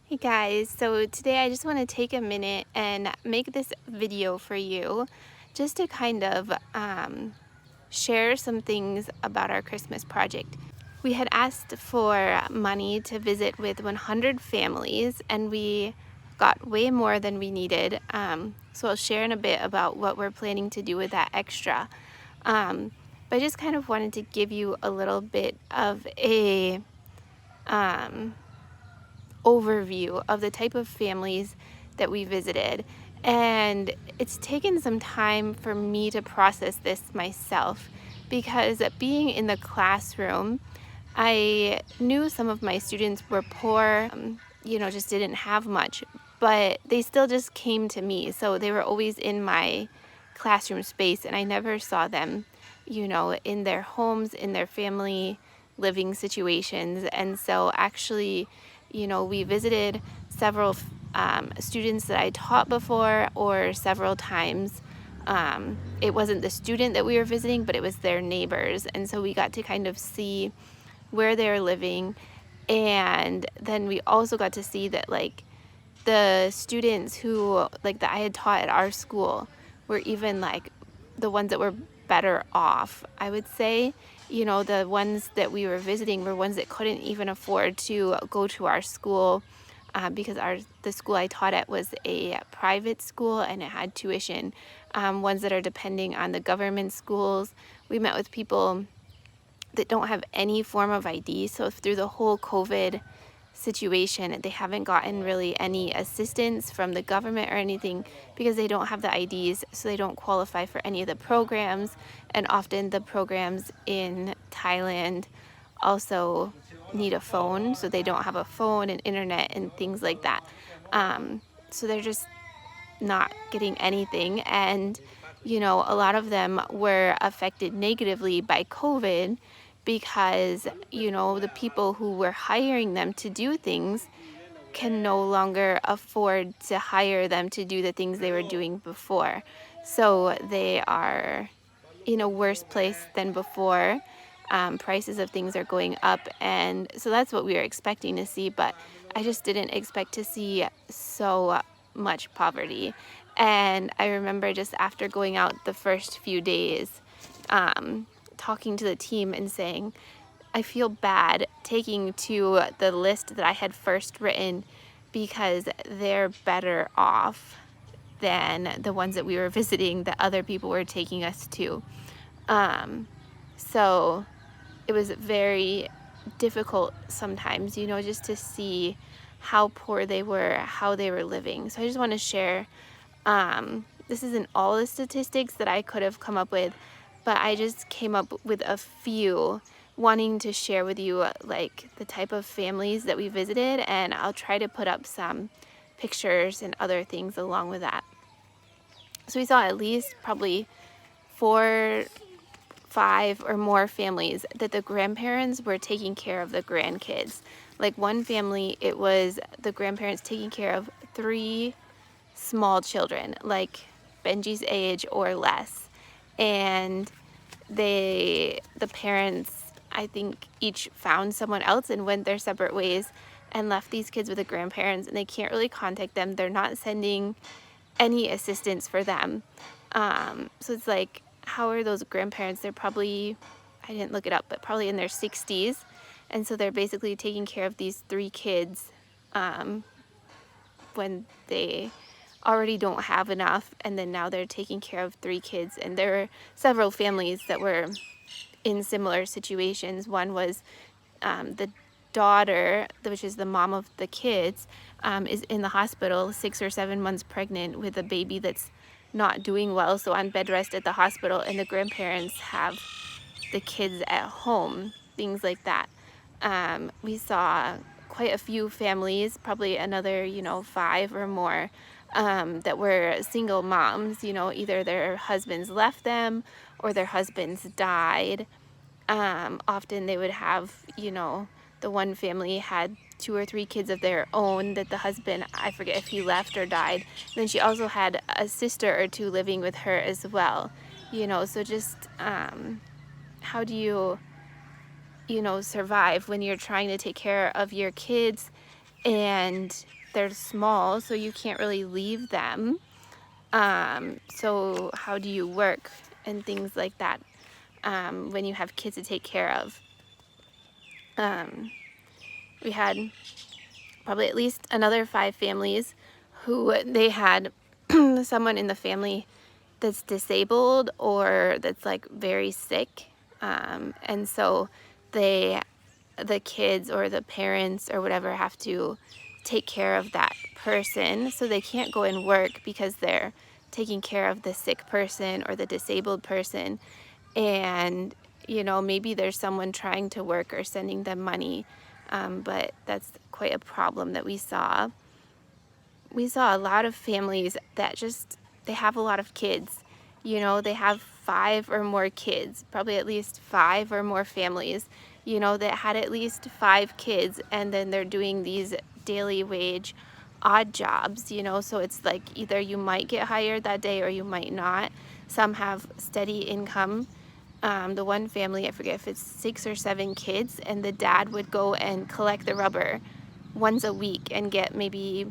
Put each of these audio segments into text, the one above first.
Hey guys, so today I just want to take a minute and make this video for you just to kind of share some things about our Christmas project. We had asked for money to visit with 100 families and we got way more than we needed. So I'll share in a bit about what we're planning to do with that extra. But I just kind of wanted to give you a little bit of a overview of the type of families that we visited. And it's taken some time for me to process this myself because being in the classroom, I knew some of my students were poor, just didn't have much, but they still just came to me. So they were always in my classroom space and I never saw them, in their homes, in their family living situations. And so actually, we visited several students that I taught before or several times. It wasn't the student that we were visiting, but it was their neighbors. And so we got to kind of see where they're living. And then we also got to see that the students who that I had taught at our school were even the ones that were better off, I would say. The ones that we were visiting were ones that couldn't even afford to go to our school because the school I taught at was a private school and it had tuition. Ones that are depending on the government schools. We met with people that don't have any form of ID. So through the whole COVID situation, they haven't gotten really any assistance from the government or anything because they don't have the IDs, so they don't qualify for any of the programs. And often the programs in Thailand also need a phone, so they don't have a phone and internet and things like that. So they're just not getting anything. And, a lot of them were affected negatively by COVID because, the people who were hiring them to do things can no longer afford to hire them to do the things they were doing before. So they are in a worse place than before. Prices of things are going up, and so that's what we were expecting to see, but I just didn't expect to see so much poverty. And I remember just after going out the first few days, talking to the team and saying, I feel bad taking to the list that I had first written because they're better off than the ones that we were visiting that other people were taking us to. So it was very difficult sometimes, just to see how poor they were, how they were living. So I just want to share, this isn't all the statistics that I could have come up with, but I just came up with a few wanting to share with you the type of families that we visited, and I'll try to put up some pictures and other things along with that. So we saw at least probably 4, 5 or more families that the grandparents were taking care of the grandkids. Like one family, it was the grandparents taking care of 3 small children, like Benji's age or less. And the parents, I think, each found someone else and went their separate ways and left these kids with the grandparents, and they can't really contact them. They're not sending any assistance for them. So it's like, how are those grandparents? They're probably, I didn't look it up, but probably in their 60s. And so they're basically taking care of these 3 kids when they already don't have enough. And then now they're taking care of 3 kids. And there were several families that were in similar situations. One was the daughter, which is the mom of the kids, is in the hospital 6 or 7 months pregnant with a baby that's not doing well, so on bed rest at the hospital, and the grandparents have the kids at home, things like that. We saw quite a few families, probably another 5 or more, that were single moms. Either their husbands left them or their husbands died. Often they would have, the one family had 2 or 3 kids of their own that the husband, I forget if he left or died. And then she also had a sister or 2 living with her as well. So just how do you, survive when you're trying to take care of your kids and they're small, so you can't really leave them. So how do you work and things like that when you have kids to take care of? We had probably at least another 5 families who they had someone in the family that's disabled or that's like very sick, and so the kids or the parents or whatever have to take care of that person, so they can't go and work because they're taking care of the sick person or the disabled person. And maybe there's someone trying to work or sending them money, but that's quite a problem that we saw. We saw a lot of families that just, they have a lot of kids. They have 5 or more kids, probably at least 5 or more families, that had at least 5 kids, and then they're doing these daily wage odd jobs, so it's like either you might get hired that day or you might not. Some have steady income. The one family, I forget if it's 6 or 7 kids, and the dad would go and collect the rubber once a week and get maybe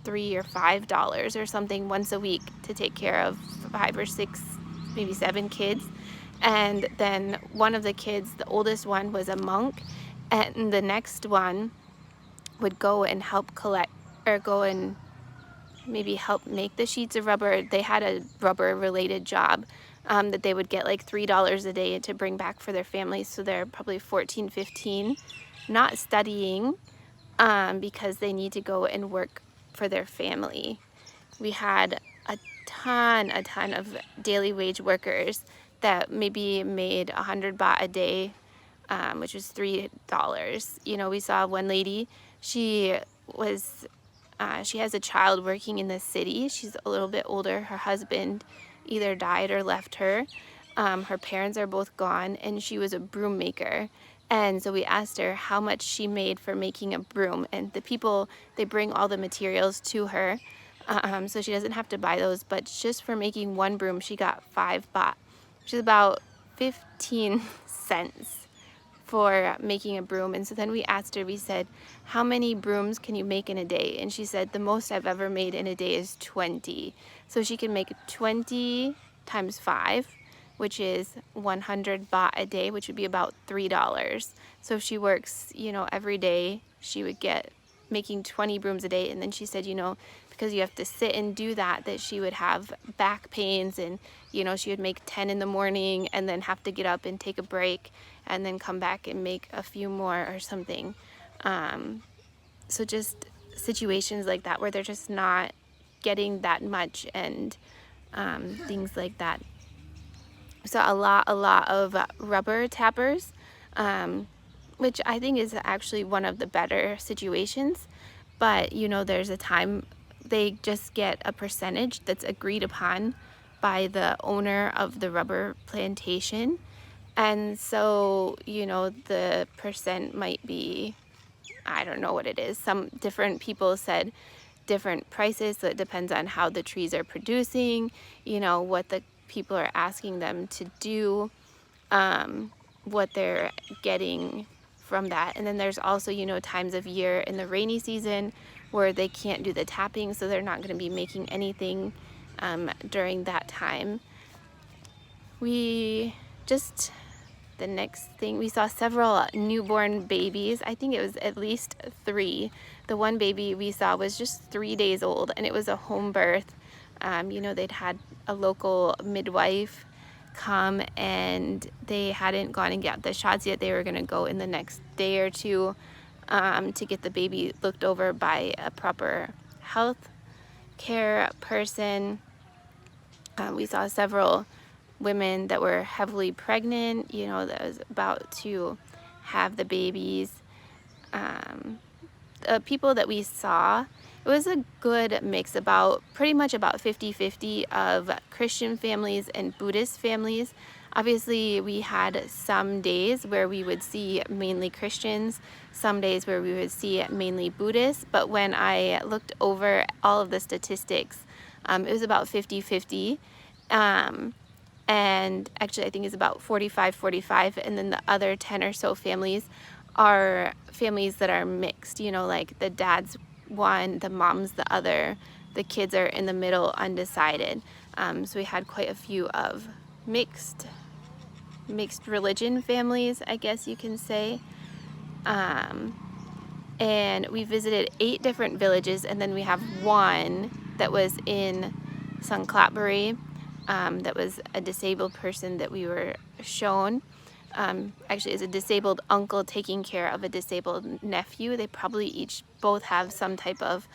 $3 or $5 or something once a week to take care of 5 or 6, maybe 7 kids. And then one of the kids, the oldest one, was a monk, and the next one would go and help collect, or go and maybe help make the sheets of rubber. They had a rubber related job that they would get like $3 a day to bring back for their families. So they're probably 14, 15, not studying because they need to go and work for their family. We had a ton of daily wage workers that maybe made 100 baht a day, which was $3. We saw one lady, she has a child working in the city. She's a little bit older. Her husband either died or left her. Her parents are both gone, and she was a broom maker. And so we asked her how much she made for making a broom. And the people, they bring all the materials to her, so she doesn't have to buy those. But just for making one broom, she got 5 baht, which is about 15 cents for making a broom. And so then we asked her, we said, how many brooms can you make in a day? And she said, the most I've ever made in a day is 20. So she can make 20 times 5, which is 100 baht a day, which would be about $3. So if she works, every day, she would get making 20 brooms a day. And then she said, because you have to sit and do that she would have back pains, and she would make 10 in the morning and then have to get up and take a break and then come back and make a few more or something. So just situations like that where they're just not getting that much, and things like that. So a lot of rubber tappers, which I think is actually one of the better situations. But there's a time they just get a percentage that's agreed upon by the owner of the rubber plantation. And so, the percent might be, I don't know what it is. Some different people said different prices, so it depends on how the trees are producing, what the people are asking them to do, what they're getting from that. And then there's also, times of year in the rainy season where they can't do the tapping, so they're not going to be making anything during that time. The next thing, we saw several newborn babies. I think it was at least 3. The one baby we saw was just 3 days old, and it was a home birth. They'd had a local midwife come, and they hadn't gone and got the shots yet. They were going to go in the next day or two to get the baby looked over by a proper health care person. We saw several women that were heavily pregnant, that was about to have the babies. The people that we saw, it was a good mix, pretty much about 50-50 of Christian families and Buddhist families. Obviously, we had some days where we would see mainly Christians, some days where we would see mainly Buddhists, but when I looked over all of the statistics, it was about 50-50. And actually I think it's about 45-45, and then the other 10 or so families are families that are mixed, you know, like the dad's one, the mom's the other, the kids are in the middle, undecided. So we had quite a few of mixed religion families, I guess you can say. And we visited 8 different villages, and then we have one that was in Sunclatbury, that was a disabled person that we were shown. Actually, it's a disabled uncle taking care of a disabled nephew. They probably both have some type of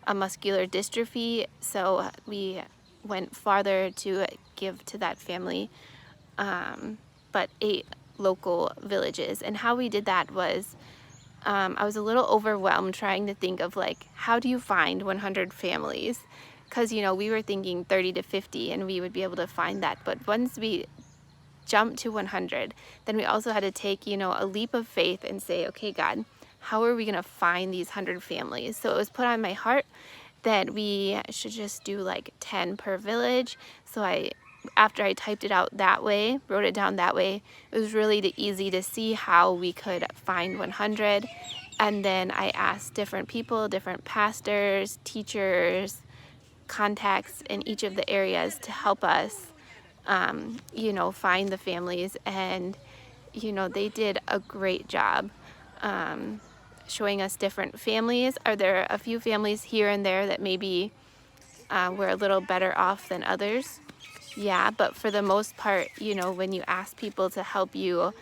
a muscular dystrophy, so we went farther to give to that family, but 8 local villages. And how we did that was, I was a little overwhelmed trying to think of like, how do you find 100 families? Because, you know, we were thinking 30 to 50 and we would be able to find that. But once we jumped to 100, then we also had to take, you know, a leap of faith and say, okay, God, how are we going to find these 100 families? So it was put on my heart that we should just do like 10 per village. So after I typed it out that way, wrote it down that way, it was really easy to see how we could find 100. And then I asked different people, different pastors, teachers, contacts in each of the areas to help us, you know, find the families. And, you know, they did a great job showing us different families. Are there a few families here and there that maybe were a little better off than others? Yeah, but for the most part, you know, when you ask people to help you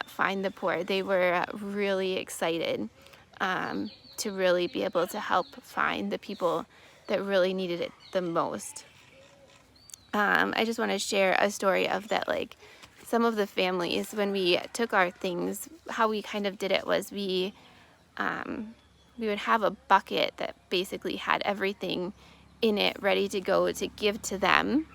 find the poor, they were really excited to really be able to help find the people that really needed it the most. I just want to share a story of that, like some of the families, when we took our things, how we kind of did it was we would have a bucket that basically had everything in it ready to go to give to them.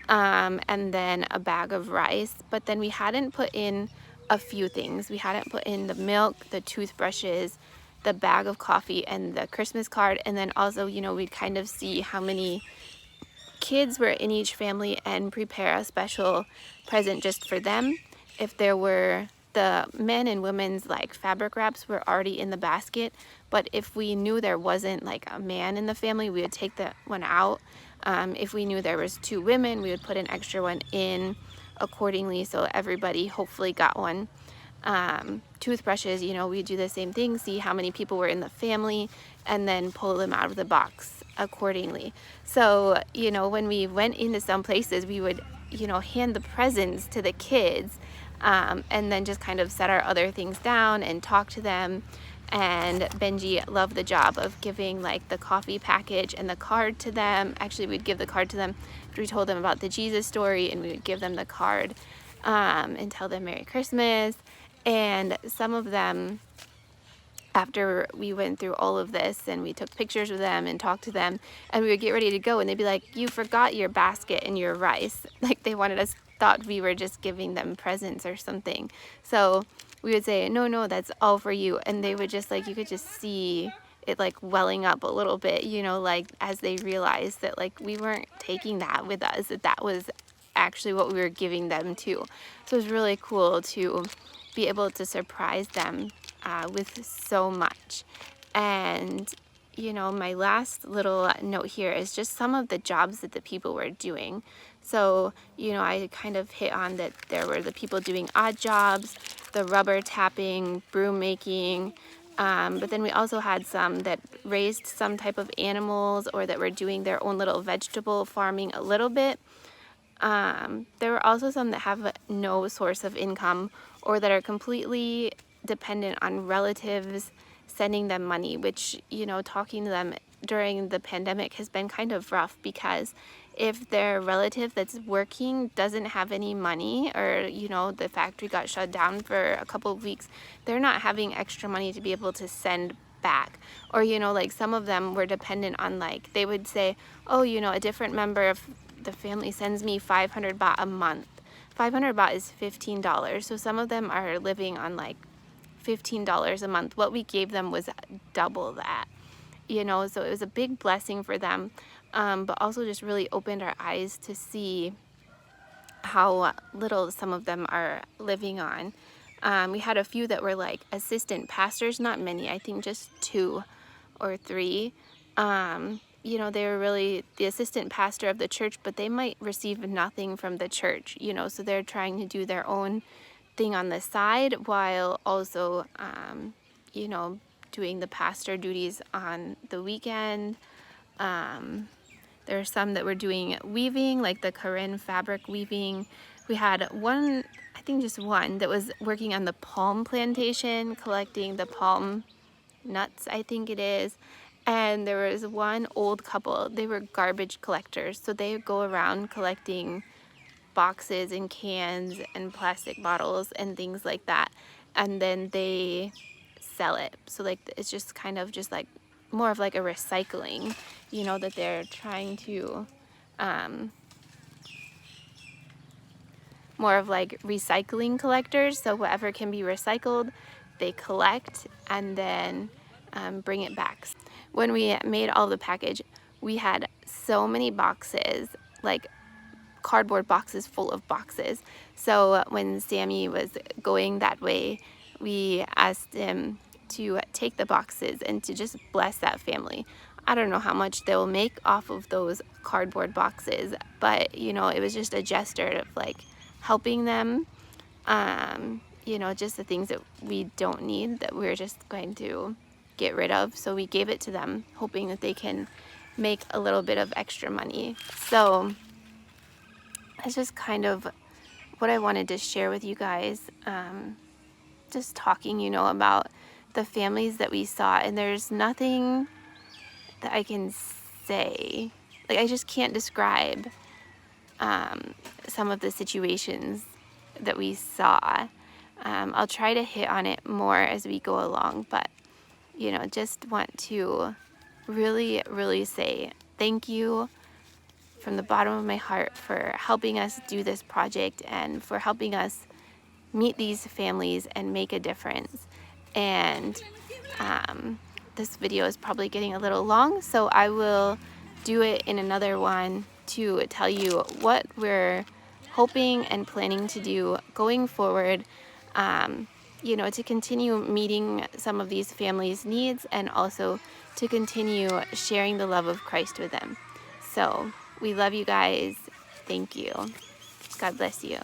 And then a bag of rice, but then we hadn't put in a few things. We hadn't put in the milk, the toothbrushes, the bag of coffee, and the Christmas card. And then also, you know, we'd kind of see how many kids were in each family and prepare a special present just for them. If there were the men and women's like fabric wraps were already in the basket, but if we knew there wasn't like a man in the family, we would take that one out. If we knew there was 2 women, we would put an extra one in accordingly, so everybody hopefully got one. Toothbrushes, you know, we do the same thing, see how many people were in the family, and then pull them out of the box accordingly. So, you know, when we went into some places, we would, you know, hand the presents to the kids, and then just kind of set our other things down and talk to them. And Benji loved the job of giving like the coffee package and the card to them. Actually, we'd give the card to them after we told them about the Jesus story, and we would give them the card and tell them Merry Christmas. And some of them, after we went through all of this and we took pictures with them and talked to them, and we would get ready to go, and they'd be like, you forgot your basket and your rice. Like they thought we were just giving them presents or something. So we would say, no, that's all for you. And they would just like, you could just see it like welling up a little bit, you know, like as they realized that like we weren't taking that with us, that was actually what we were giving them too. So it was really cool to be able to surprise them with so much. And you know, my last little note here is just some of the jobs that the people were doing. So, you know, I kind of hit on that there were the people doing odd jobs, the rubber tapping, broom making, but then we also had some that raised some type of animals or that were doing their own little vegetable farming a little bit. There were also some that have no source of income or that are completely dependent on relatives sending them money, which, you know, talking to them during the pandemic has been kind of rough, because if their relative that's working doesn't have any money, or, you know, the factory got shut down for a couple of weeks, they're not having extra money to be able to send back. Or, you know, like some of them were dependent on, like, they would say, oh, you know, a different member of the family sends me 500 baht a month. 500 baht is $15. So some of them are living on like $15 a month. What we gave them was double that, you know, so it was a big blessing for them, but also just really opened our eyes to see how little some of them are living on. We had a few that were like assistant pastors, not many, I think just 2 or 3. You know, they were really the assistant pastor of the church, but they might receive nothing from the church, you know, so they're trying to do their own thing on the side while also, you know, doing the pastor duties on the weekend. There are some that were doing weaving, like the Karen fabric weaving. We had one, I think just one, that was working on the palm plantation, collecting the palm nuts, I think it is. And there was one old couple, they were garbage collectors. So they go around collecting boxes and cans and plastic bottles and things like that. And then they sell it. So like it's just kind of just like more of like a recycling, you know, that they're trying to, more of like recycling collectors. So whatever can be recycled, they collect and then bring it back. When we made all the package, we had so many boxes, like cardboard boxes full of boxes. So when Sammy was going that way, we asked him to take the boxes and to just bless that family. I don't know how much they'll make off of those cardboard boxes, but you know, it was just a gesture of like helping them, you know, just the things that we don't need that we're just going to get rid of. So we gave it to them, hoping that they can make a little bit of extra money. So that's just kind of what I wanted to share with you guys. Just talking, you know, about the families that we saw, and there's nothing that I can say. Like, I just can't describe some of the situations that we saw. I'll try to hit on it more as we go along, but, you know, just want to really, really say thank you from the bottom of my heart for helping us do this project and for helping us meet these families and make a difference. And this video is probably getting a little long, so I will do it in another one to tell you what we're hoping and planning to do going forward, you know, to continue meeting some of these families' needs and also to continue sharing the love of Christ with them. So we love you guys. Thank you. God bless you.